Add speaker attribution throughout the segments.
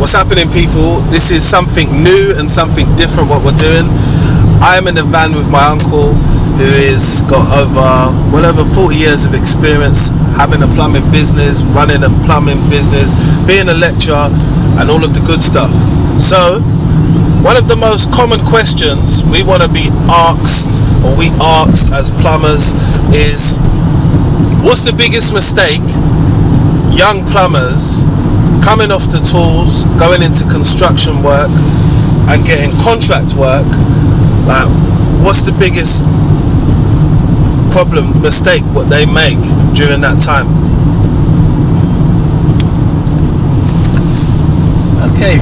Speaker 1: What's happening, people? This is something new and something different what we're doing. I am in the van with my uncle, who has got over 40 years of experience having a plumbing business, running a plumbing business, being a lecturer, and all of the good stuff. So one of the most common questions we want to be asked, or we asked as plumbers, is what's the biggest mistake young plumbers coming off the tools, going into construction work and getting contract work, like what's the biggest mistake what they make during that time?
Speaker 2: Okay,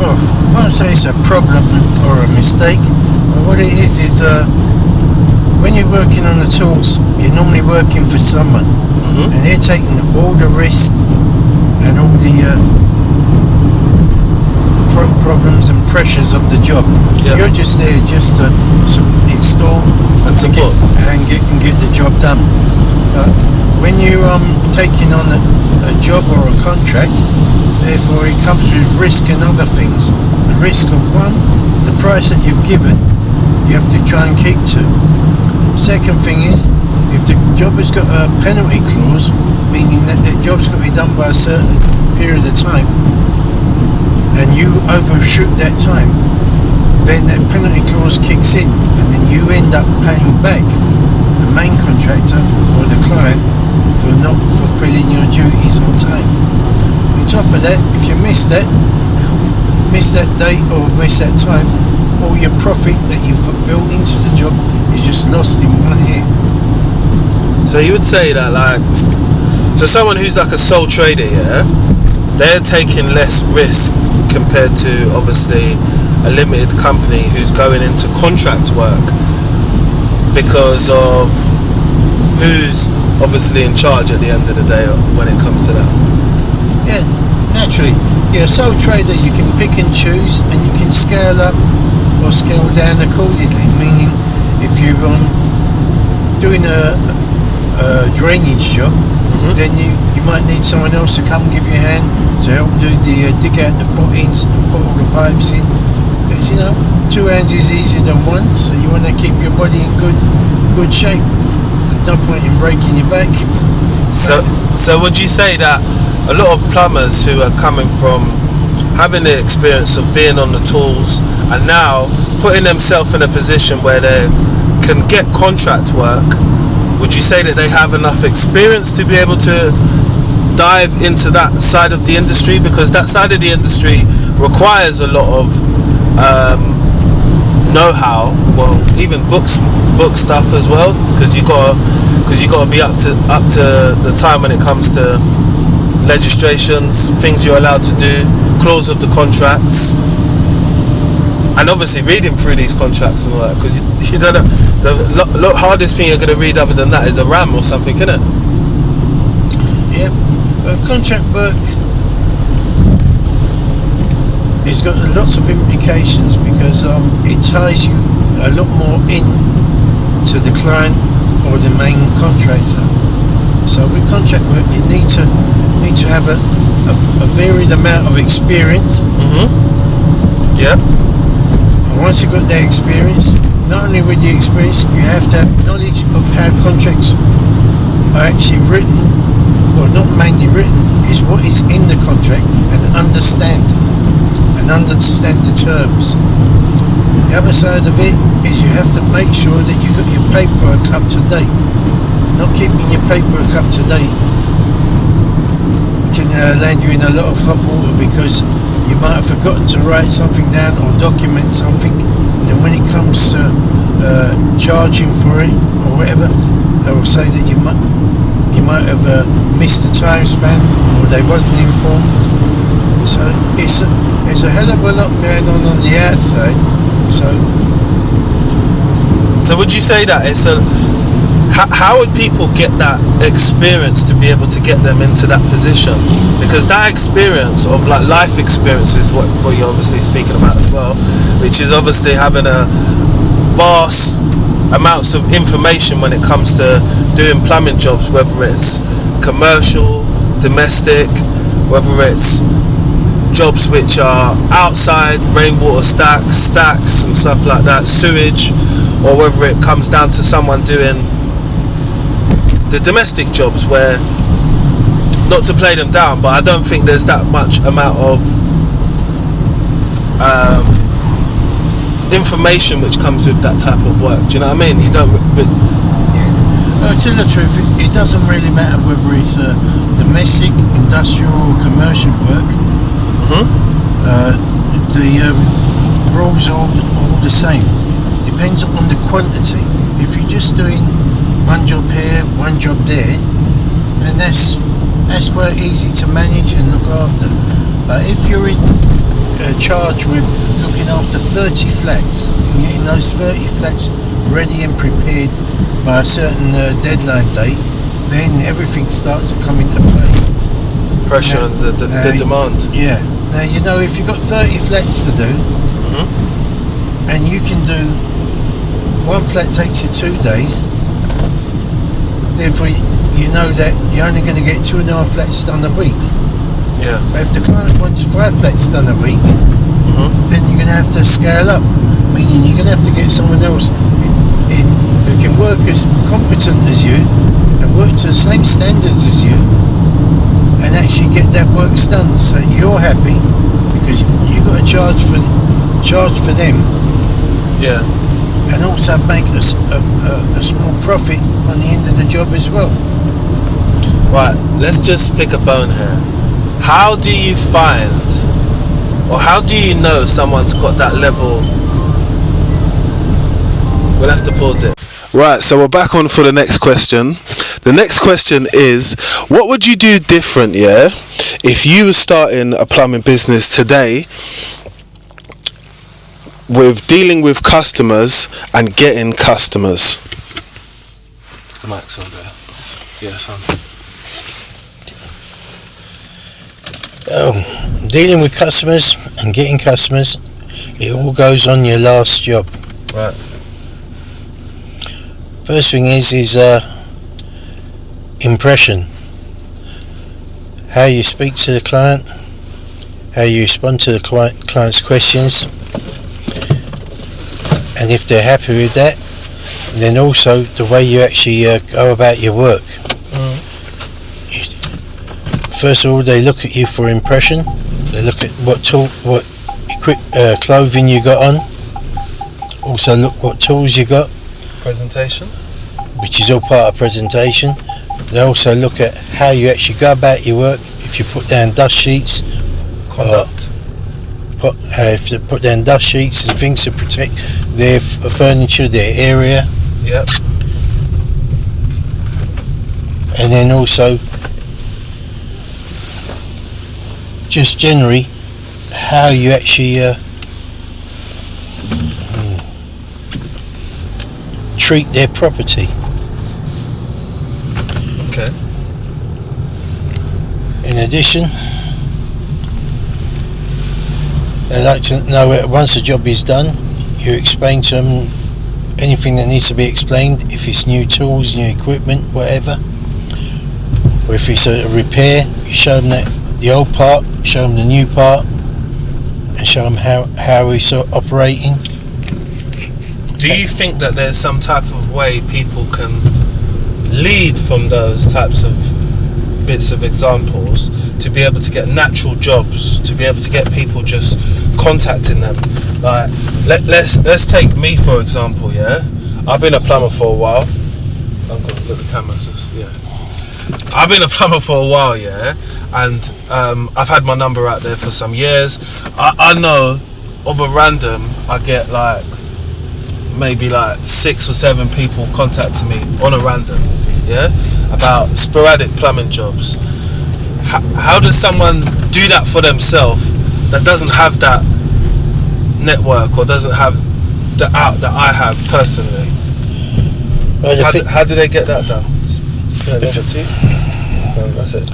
Speaker 2: well, I won't say it's a problem or a mistake, but what it is when you're working on the tools, you're normally working for someone, and they're taking all the risk and all the problems and pressures of the job. Yeah. You're just there just to install
Speaker 1: and support
Speaker 2: and get the job done. When you're taking on a job or a contract, therefore it comes with risk and other things. The risk of one, the price that you've given, you have to try and keep to. Second thing is, if the job has got a penalty clause, meaning that the job's got to be done by a certain period of time, and you overshoot that time, then that penalty clause kicks in, and then you end up paying back the main contractor or the client for not fulfilling your duties on time. On top of that, if you miss that date or miss that time, all your profit that you've built into the job is just lost in one hit.
Speaker 1: So you would say that, like, so someone who's like a sole trader, yeah, they're taking less risk compared to obviously a limited company who's going into contract work because of who's obviously in charge at the end of the day when it comes to that.
Speaker 2: Yeah, naturally. You're a sole trader, you can pick and choose, and you can scale up or scale down accordingly, meaning if you're doing a drainage job, then you might need someone else to come give you a hand to help do the dig out the footings and put all the pipes in, because two hands is easier than one, so you want to keep your body in good shape. There's no point in breaking your back.
Speaker 1: So would you say that a lot of plumbers who are coming from having the experience of being on the tools and now putting themselves in a position where they can get contract work, would you say that they have enough experience to be able to dive into that side of the industry? Because that side of the industry requires a lot of know-how, well, even book stuff as well, because you got to be up to the time when it comes to legislations, things you're allowed to do, clause of the contracts, and obviously reading through these contracts and all that, because you don't know, the hardest thing you're going to read other than that is a RAM or something, isn't it?
Speaker 2: Yeah, contract work it's got lots of implications because it ties you a lot more in to the client or the main contractor. So with contract work you need to have a varied amount of experience.
Speaker 1: Yeah.
Speaker 2: And once you've got that experience, not only with the experience, you have to have knowledge of how contracts are actually written, or not mainly written, is what is in the contract, and understand the terms. The other side of it is you have to make sure that you've got your paperwork up to date. Not keeping your paperwork up to date can land you in a lot of hot water, because you might have forgotten to write something down or document something, and then when it comes to charging for it or whatever, they will say that you might have missed the time span, or they wasn't informed. So it's a hell of a lot going on the outside.
Speaker 1: So would you say that it's how would people get that experience to be able to get them into that position? Because that experience of like life experience is what you're obviously speaking about as well, which is obviously having a vast amounts of information when it comes to doing plumbing jobs, whether it's commercial, domestic, whether it's jobs which are outside, rainwater stacks and stuff like that, sewage, or whether it comes down to someone doing the domestic jobs, where, not to play them down, but I don't think there's that much amount of information which comes with that type of work. Do you know what I mean? You don't.
Speaker 2: To tell the truth, it doesn't really matter whether it's domestic, industrial, or commercial work. The rules are all the same. Depends on the quantity. If you're just doing one job here, one job there, and that's quite easy to manage and look after. But if you're in charge with looking after 30 flats and getting those 30 flats ready and prepared by a certain deadline date, then everything starts to come into play.
Speaker 1: Pressure on the demand.
Speaker 2: Yeah. Now, you know, if you've got 30 flats to do, and you can do one flat takes you 2 days, therefore you know that you're only going to get 2.5 flats done a week.
Speaker 1: Yeah.
Speaker 2: But if the client wants 5 flats done a week, then you're going to have to scale up, meaning you're going to have to get someone else in who can work as competent as you and work to the same standards as you, and actually get that work done so you're happy, because you got to charge for them.
Speaker 1: Yeah.
Speaker 2: And also make a small profit on the end of the job as well.
Speaker 1: Right, let's just pick a bone here. How do you find, or how do you know someone's got that level? We'll have to pause it. Right, so we're back on for the next question. The next question is, what would you do different, if you were starting a plumbing business today, with dealing with customers and getting customers? The mic's on there. Yes,
Speaker 2: on. Dealing with customers and getting customers, it all goes on your last job.
Speaker 1: Right.
Speaker 2: First thing is impression. How you speak to the client, how you respond to the client's questions, and if they're happy with that, then also the way you actually go about your work. First of all, they look at you for impression. They look at what clothing you got on. Also look what tools you got.
Speaker 1: Presentation,
Speaker 2: which is all part of presentation. They also look at how you actually go about your work. If you put down dust sheets,
Speaker 1: conduct.
Speaker 2: If they put down dust sheets and things to protect their furniture, their area.
Speaker 1: Yep.
Speaker 2: And then also, just generally, how you actually treat their property.
Speaker 1: Okay.
Speaker 2: In addition, they like to know that once the job is done, you explain to them anything that needs to be explained, if it's new tools, new equipment, whatever. Or if it's a repair, you show them that the old part, show them the new part, and show them how it's operating.
Speaker 1: Do you think that there's some type of way people can lead from those types of bits of examples to be able to get natural jobs, to be able to get people just contacting them? Like, let's take me for example. I've been a plumber for a while. I'm gonna look at the cameras. I've been a plumber for a while, and I've had my number out there for some years. I know of a random, I get like maybe like 6 or 7 people contacting me on a random, about sporadic plumbing jobs. How does someone do that for themselves that doesn't have that network or doesn't have the out that I have personally? How do they get that done? That's it.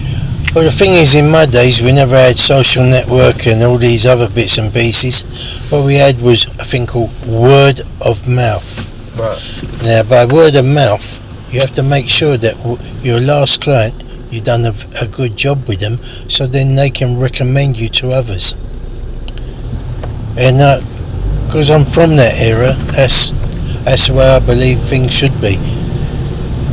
Speaker 2: Well, the thing is, in my days, we never had social network and all these other bits and pieces. What we had was a thing called word of mouth.
Speaker 1: Right.
Speaker 2: Now, by word of mouth, you have to make sure that your last client you've done a good job with them, so then they can recommend you to others. And because I'm from that era, that's the way I believe things should be.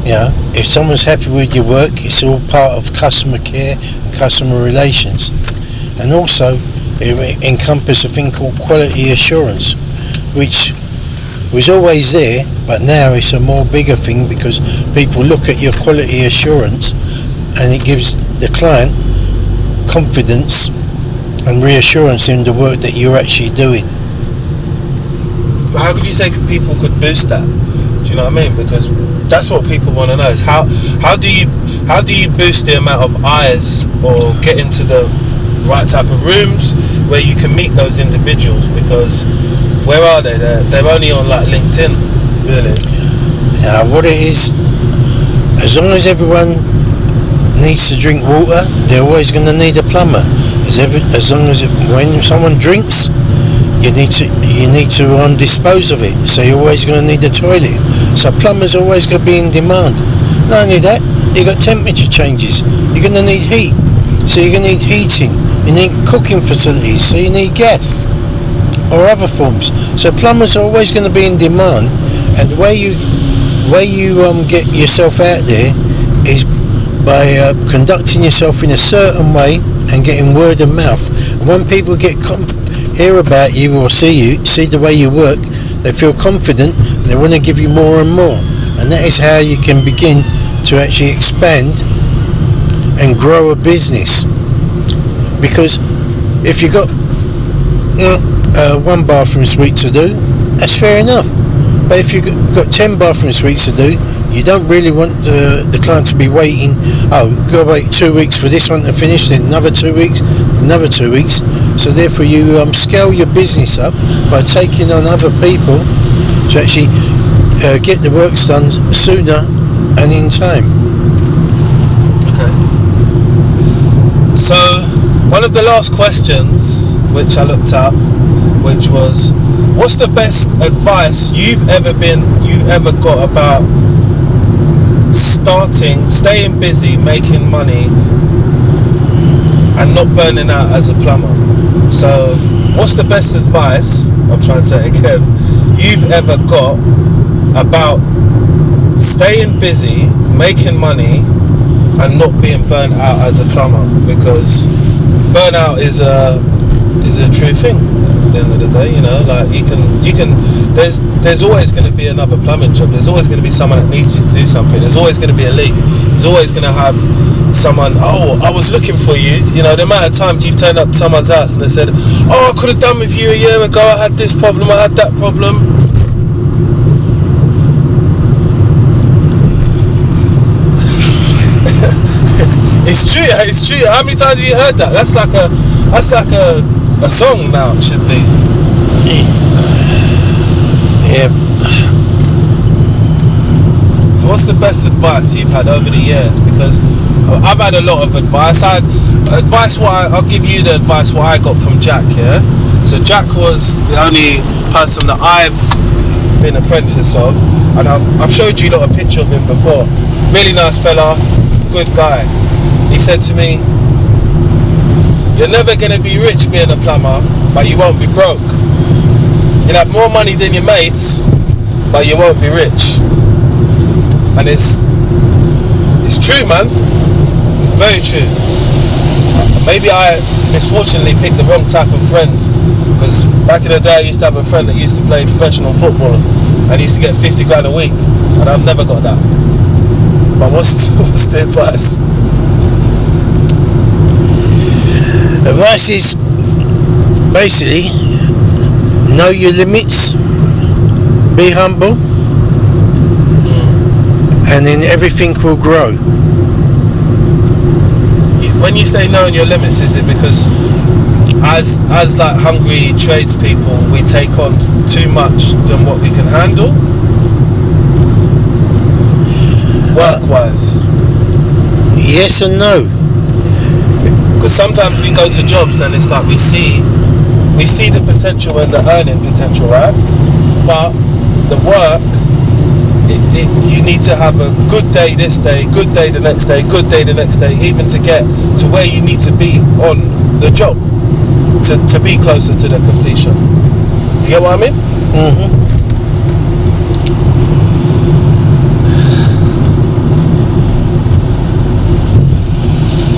Speaker 2: You know, if someone's happy with your work, it's all part of customer care and customer relations. And also, it encompasses a thing called quality assurance, which was always there, but now it's a more bigger thing because people look at your quality assurance and it gives the client confidence and reassurance in the work that you're actually doing.
Speaker 1: But how could you say people could boost that? Do you know what I mean? Because that's what people want to know is how do you boost the amount of eyes or get into the right type of rooms where you can meet those individuals? Because where are they? They're only on like LinkedIn, really.
Speaker 2: Now, what it is, as long as everyone needs to drink water, they're always going to need a plumber. As long as when someone drinks, you need to dispose of it. So you're always going to need a toilet. So plumbers are always going to be in demand. Not only that, you got temperature changes. You're going to need heat. So you're going to need heating. You need cooking facilities. So you need gas or other forms. So plumbers are always going to be in demand. And the way you get yourself out there is by conducting yourself in a certain way and getting word of mouth. And when people hear about you or see the way you work, they feel confident and they want to give you more and more. And that is how you can begin to actually expand and grow a business. Because if you've got one bathroom suite to do, that's fair enough. But if you've got 10 bathroom suites to do, you don't really want the client to be waiting. Oh, go wait 2 weeks for this one to finish, then another 2 weeks, another 2 weeks. So therefore you scale your business up by taking on other people to actually get the works done sooner and in time.
Speaker 1: Okay. So one of the last questions which I looked up, which was, what's the best advice you've ever got about staying busy, making money and not burning out as a plumber? So what's the best advice, I'm trying to say it again, you've ever got about staying busy, making money and not being burnt out as a plumber? Because burnout is a true thing at the end of the day. You know, like you can there's always going to be another plumbing job. There's always going to be someone that needs you to do something. There's always going to be a leak. There's always going to have someone, oh, I was looking for you. You know, the amount of times you've turned up to someone's house and they said, oh, I could have done with you a year ago, I had this problem, I had that problem. It's true. How many times have you heard that? That's like a song now, it should be.
Speaker 2: Yeah.
Speaker 1: So what's the best advice you've had over the years? Because I've had a lot of advice. I'll give you the advice what I got from Jack, yeah? So Jack was the only person that I've been apprentice of, and I've showed you a picture of him before. Really nice fella, good guy. He said to me, you're never going to be rich being a plumber, but you won't be broke. You'll have more money than your mates, but you won't be rich. And it's true, man. It's very true. Maybe I misfortunately picked the wrong type of friends, because back in the day I used to have a friend that used to play professional football and used to get 50 grand a week, and I've never got that. But what's the advice?
Speaker 2: Advice is basically know your limits, be humble, and then everything will grow.
Speaker 1: When you say knowing your limits, is it because as like hungry tradespeople we take on too much than what we can handle, work-wise?
Speaker 2: Yes and no.
Speaker 1: Because sometimes we go to jobs and it's like we see the potential and the earning potential, right? But the work you need to have a good day this day, good day the next day, good day the next day, even to get to where you need to be on the job to be closer to the completion. You get what I mean?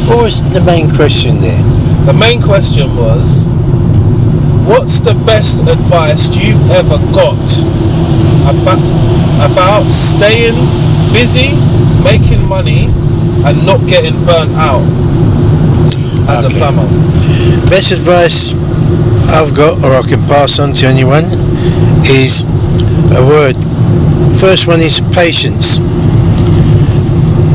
Speaker 2: What was the main question there?
Speaker 1: The main question was, what's the best advice you've ever got about staying busy, making money, and not getting burnt out as a plumber?
Speaker 2: Best advice I've got, or I can pass on to anyone, is a word. First one is patience.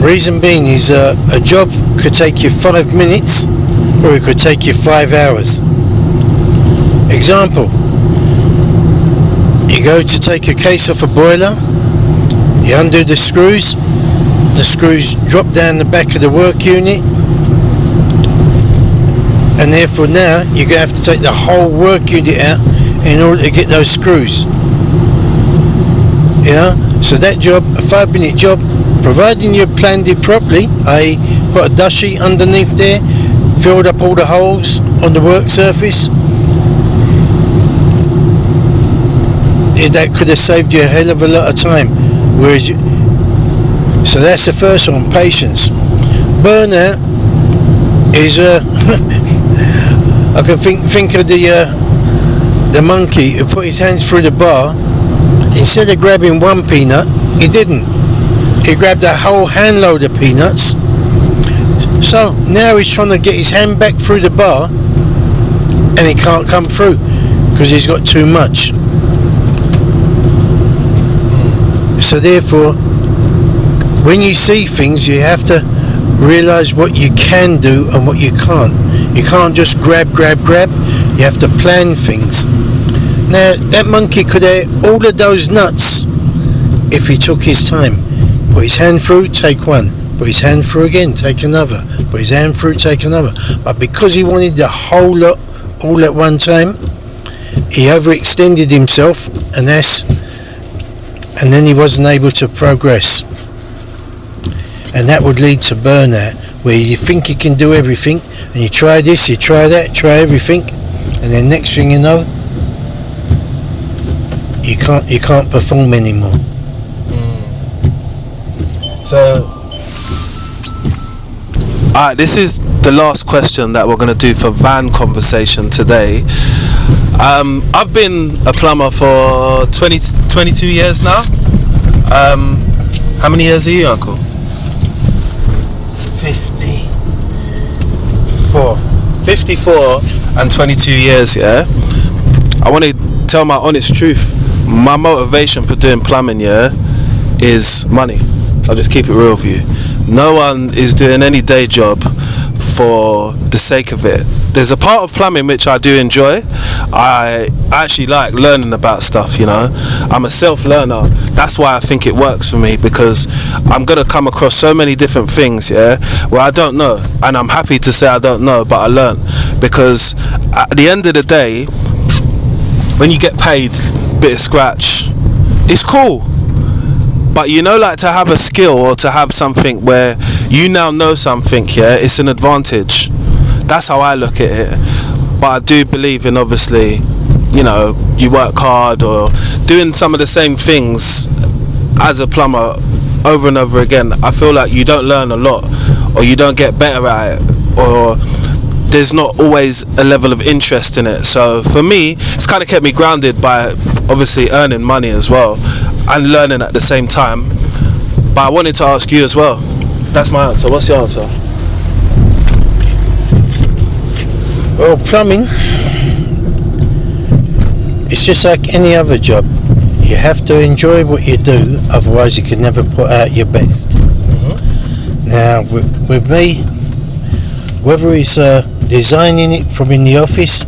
Speaker 2: Reason being is a job could take you 5 minutes, or it could take you 5 hours. Example, you go to take a case off a boiler, you undo the screws drop down the back of the work unit, and therefore now you're going to have to take the whole work unit out in order to get those screws. You know, so that job, a 5-minute job, providing you planned it properly, i.e. put a dust sheet underneath there, filled up all the holes on the work surface, that could have saved you a hell of a lot of time. So that's the first one, patience. Burnout is I can think of the monkey who put his hands through the bar. Instead of grabbing one peanut, he didn't. He grabbed a whole handload of peanuts. So now he's trying to get his hand back through the bar, and he can't come through because he's got too much. So therefore, when you see things, you have to realise what you can do and what you can't. You can't just grab. You have to plan things. Now, that monkey could eat all of those nuts if he took his time. Put his hand through, take one. Put his hand through again, take another. Put his hand through, take another. But because he wanted the whole lot all at one time, he overextended himself, and then he wasn't able to progress. And that would lead to burnout, where you think you can do everything, and you try this, you try that, try everything, and then next thing you know, you can't perform anymore.
Speaker 1: So, alright, this is the last question that we're going to do for van conversation today. I've been a plumber for 22 years now. How many years are you, Uncle? 54 and 22 years, yeah? I want to tell my honest truth. My motivation for doing plumbing, yeah, is money. I'll just keep it real with you. No one is doing any day job for the sake of it. There's a part of plumbing which I do enjoy. I actually like learning about stuff, you know. I'm a self-learner. That's why I think it works for me, because I'm going to come across so many different things, yeah, where I don't know. And I'm happy to say I don't know, but I learn. Because at the end of the day, when you get paid a bit of scratch, it's cool. But you know, like, to have a skill or to have something where you now know something, yeah, it's an advantage. That's how I look at it. But I do believe in, obviously, you know, you work hard or doing some of the same things as a plumber over and over again. I feel like you don't learn a lot, or you don't get better at it, or there's not always a level of interest in it. So for me, it's kind of kept me grounded by obviously earning money as well and learning at the same time. But I wanted to ask you as well. That's my answer. What's your answer?
Speaker 2: Well, plumbing, it's just like any other job. You have to enjoy what you do, otherwise you can never put out your best. Mm-hmm. Now, with me, whether it's designing it from in the office,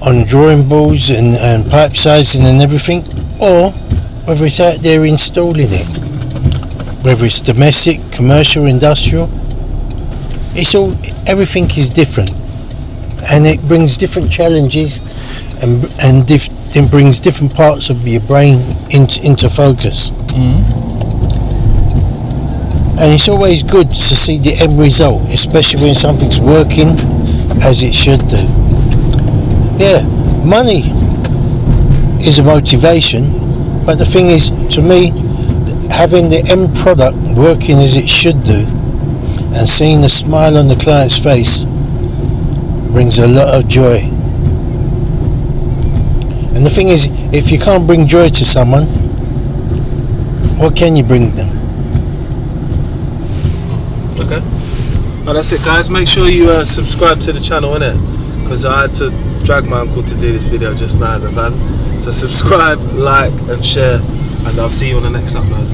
Speaker 2: on drawing boards and pipe sizing and everything, or whether it's out there installing it, whether it's domestic, commercial, industrial, everything is different. and it brings different challenges, and it brings different parts of your brain into focus. And it's always good to see the end result, especially when something's working as it should do. Yeah, money is a motivation, but the thing is, to me, having the end product working as it should do and seeing the smile on the client's face brings a lot of joy. And the thing is, if you can't bring joy to someone, what can you bring them?
Speaker 1: Okay. Well, that's it, guys. Make sure you subscribe to the channel, innit? Because I had to drag my uncle to do this video just now in the van. So subscribe, like and share, and I'll see you on the next upload.